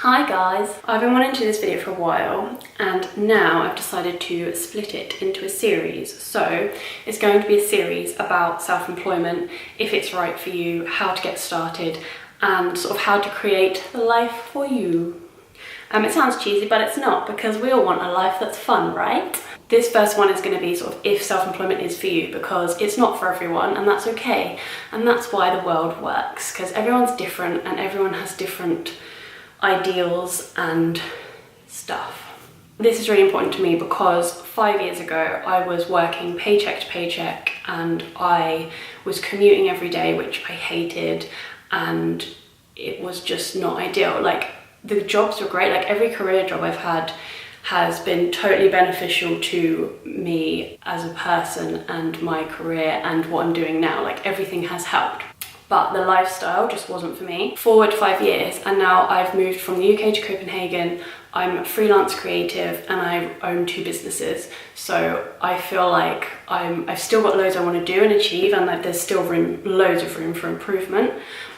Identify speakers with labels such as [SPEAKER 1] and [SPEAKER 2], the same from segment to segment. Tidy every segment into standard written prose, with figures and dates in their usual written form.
[SPEAKER 1] Hi guys! I've been wanting to do this video for a while and now I've decided to split it into a series. So it's going to be a series about self-employment, if it's right for you, how to get started and sort of how to create the life for you. It sounds cheesy but it's not, because we all want a life that's fun, right? This first one is going to be sort of if self-employment is for you, because it's not for everyone and that's okay. And that's why the world works, because everyone's different and everyone has different ideals and stuff. This is really important to me because 5 years ago I was working paycheck to paycheck and I was commuting every day, which I hated, and it was just not ideal. Like, the jobs were great, like every career job I've had has been totally beneficial to me as a person and my career and what I'm doing now. Like, everything has helped. But the lifestyle just wasn't for me. Forward 5 years and now I've moved from the UK to Copenhagen. I'm a freelance creative and I own 2 businesses. So I feel like I've still got loads I want to do and achieve, and that there's still loads of room for improvement.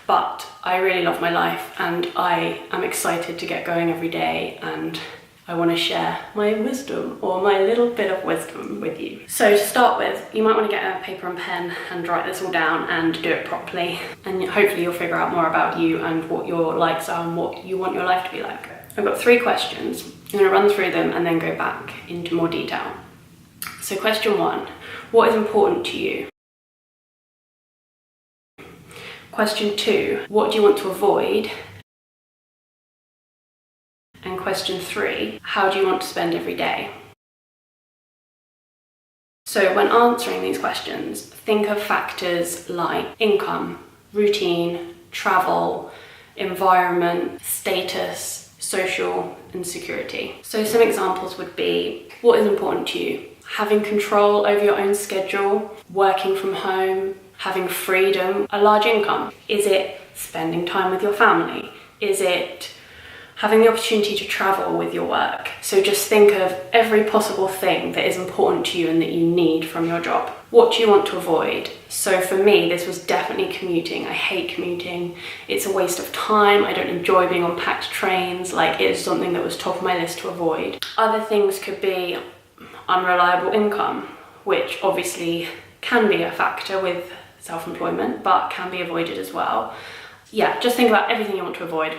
[SPEAKER 1] But I really love my life and I am excited to get going every day, and I want to share my wisdom, or my little bit of wisdom, with you. So to start with, you might want to get a paper and pen and write this all down and do it properly, and hopefully you'll figure out more about you and what your likes are and what you want your life to be like. I've got 3 questions. I'm going to run through them and then go back into more detail. So question 1, what is important to you? Question 2, what do you want to avoid? And question 3, how do you want to spend every day? So when answering these questions, think of factors like income, routine, travel, environment, status, social, and security. So some examples would be, what is important to you? Having control over your own schedule, working from home, having freedom, a large income. Is it spending time with your family? Is it having the opportunity to travel with your work? So just think of every possible thing that is important to you and that you need from your job. What do you want to avoid? So for me, this was definitely commuting. I hate commuting. It's a waste of time. I don't enjoy being on packed trains. Like, it is something that was top of my list to avoid. Other things could be unreliable income, which obviously can be a factor with self-employment, but can be avoided as well. Yeah, just think about everything you want to avoid.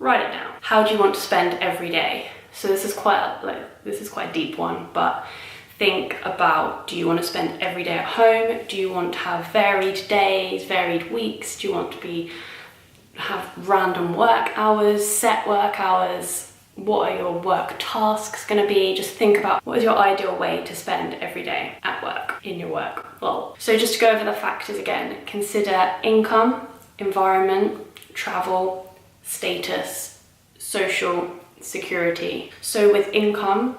[SPEAKER 1] Write it down. How do you want to spend every day? So this is quite a deep one, but think about, do you want to spend every day at home? Do you want to have varied days, varied weeks? Do you want to have random work hours, set work hours? What are your work tasks going to be? Just think about, what is your ideal way to spend every day at work, in your work. Well, so just to go over the factors again, consider income, environment, travel, status, social, security. So with income,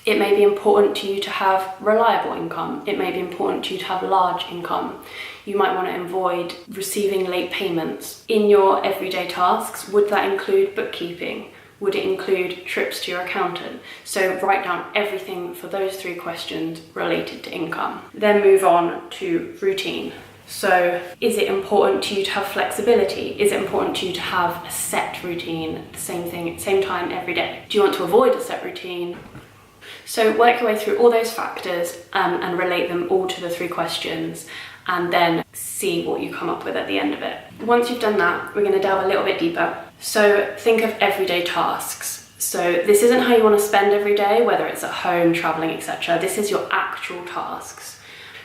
[SPEAKER 1] it may be important to you to have reliable income. It may be important to you to have large income. You might want to avoid receiving late payments. In your everyday tasks, would that include bookkeeping? Would it include trips to your accountant? So write down everything for those 3 questions related to income. Then move on to routine. So is it important to you to have flexibility? Is it important to you to have a set routine, the same thing, same time every day? Do you want to avoid a set routine? So work your way through all those factors and relate them all to the 3 questions, and then see what you come up with at the end of it. Once you've done that, we're going to delve a little bit deeper. So think of everyday tasks. So this isn't how you want to spend every day, whether it's at home, traveling, etc. This is your actual tasks.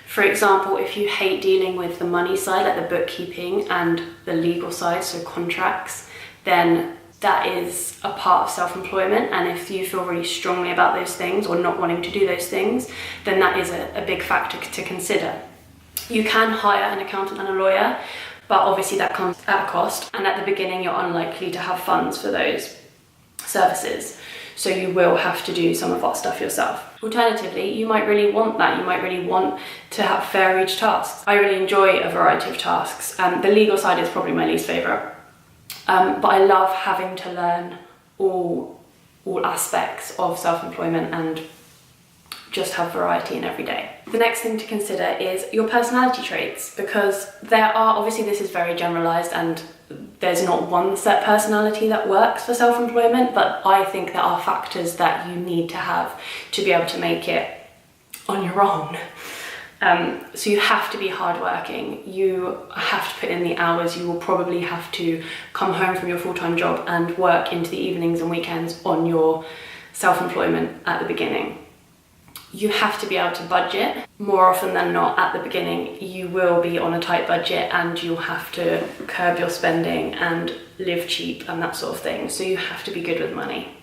[SPEAKER 1] For example, if you hate dealing with the money side, like the bookkeeping and the legal side, so contracts, then that is a part of self-employment. And if you feel really strongly about those things or not wanting to do those things, then that is a big factor to consider. You can hire an accountant and a lawyer, but obviously that comes at a cost. And at the beginning, you're unlikely to have funds for those services. So you will have to do some of that stuff yourself. Alternatively, you might really want that. You might really want to have varied tasks. I really enjoy a variety of tasks. The legal side is probably my least favourite. But I love having to learn all aspects of self-employment and just have variety in every day. The next thing to consider is your personality traits, because there are, obviously this is very generalised and there's not one set personality that works for self-employment, but I think there are factors that you need to have to be able to make it on your own. So you have to be hardworking, you have to put in the hours, you will probably have to come home from your full-time job and work into the evenings and weekends on your self-employment at the beginning. You have to be able to budget. More often than not, at the beginning, you will be on a tight budget and you'll have to curb your spending and live cheap and that sort of thing. So you have to be good with money.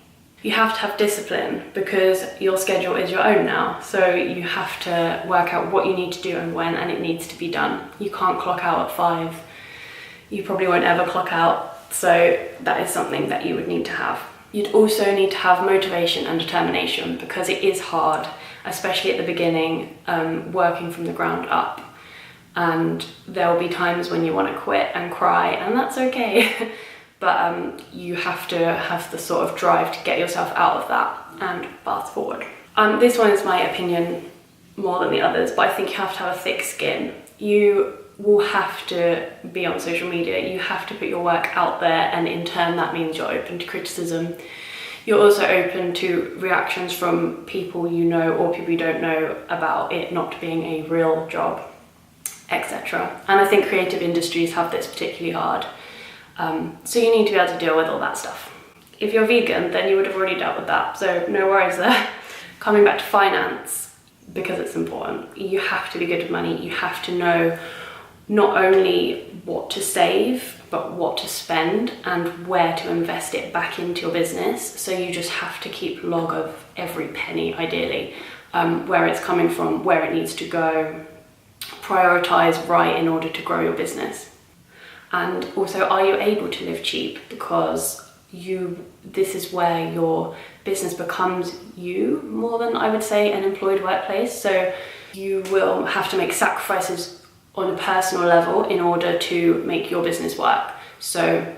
[SPEAKER 1] You have to have discipline because your schedule is your own now. So you have to work out what you need to do and when, and it needs to be done. You can't clock out at 5. You probably won't ever clock out. So that is something that you would need to have. You'd also need to have motivation and determination because it is hard, especially at the beginning, working from the ground up. And there will be times when you want to quit and cry, and that's okay. But you have to have the sort of drive to get yourself out of that and fast forward. This one is my opinion more than the others, but I think you have to have a thick skin. You will have to be on social media, you have to put your work out there, and in turn that means you're open to criticism. You're also open to reactions from people you know or people you don't know about it not being a real job, etc. And I think creative industries have this particularly hard. So you need to be able to deal with all that stuff. If you're vegan, then you would have already dealt with that, so no worries there. Coming back to finance, because it's important, you have to be good with money. You have to know not only what to save, but what to spend and where to invest it back into your business. So you just have to keep log of every penny, ideally, where it's coming from, where it needs to go, prioritize right in order to grow your business. And also, are you able to live cheap? Because this is where your business becomes you more than, I would say, an employed workplace. So you will have to make sacrifices on a personal level in order to make your business work. So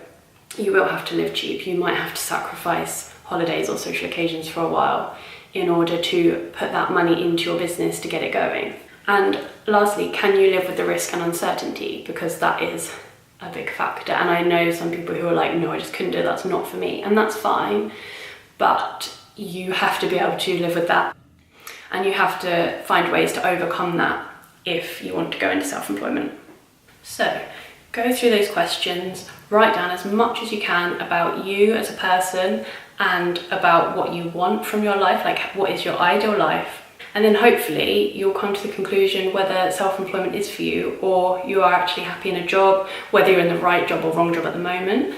[SPEAKER 1] you will have to live cheap. You might have to sacrifice holidays or social occasions for a while in order to put that money into your business to get it going. And lastly, can you live with the risk and uncertainty? Because that is a big factor. And I know some people who are like, no, I just couldn't do it, that's not for me. And that's fine, but you have to be able to live with that. And you have to find ways to overcome that if you want to go into self-employment. So go through those questions, write down as much as you can about you as a person and about what you want from your life, like what is your ideal life. And then hopefully you'll come to the conclusion whether self-employment is for you or you are actually happy in a job, whether you're in the right job or wrong job at the moment.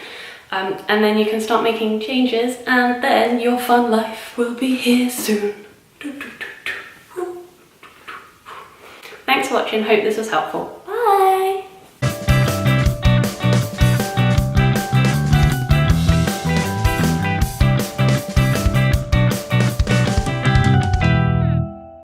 [SPEAKER 1] And then you can start making changes, and then your fun life will be here soon. Thanks for watching, hope this was helpful. Bye!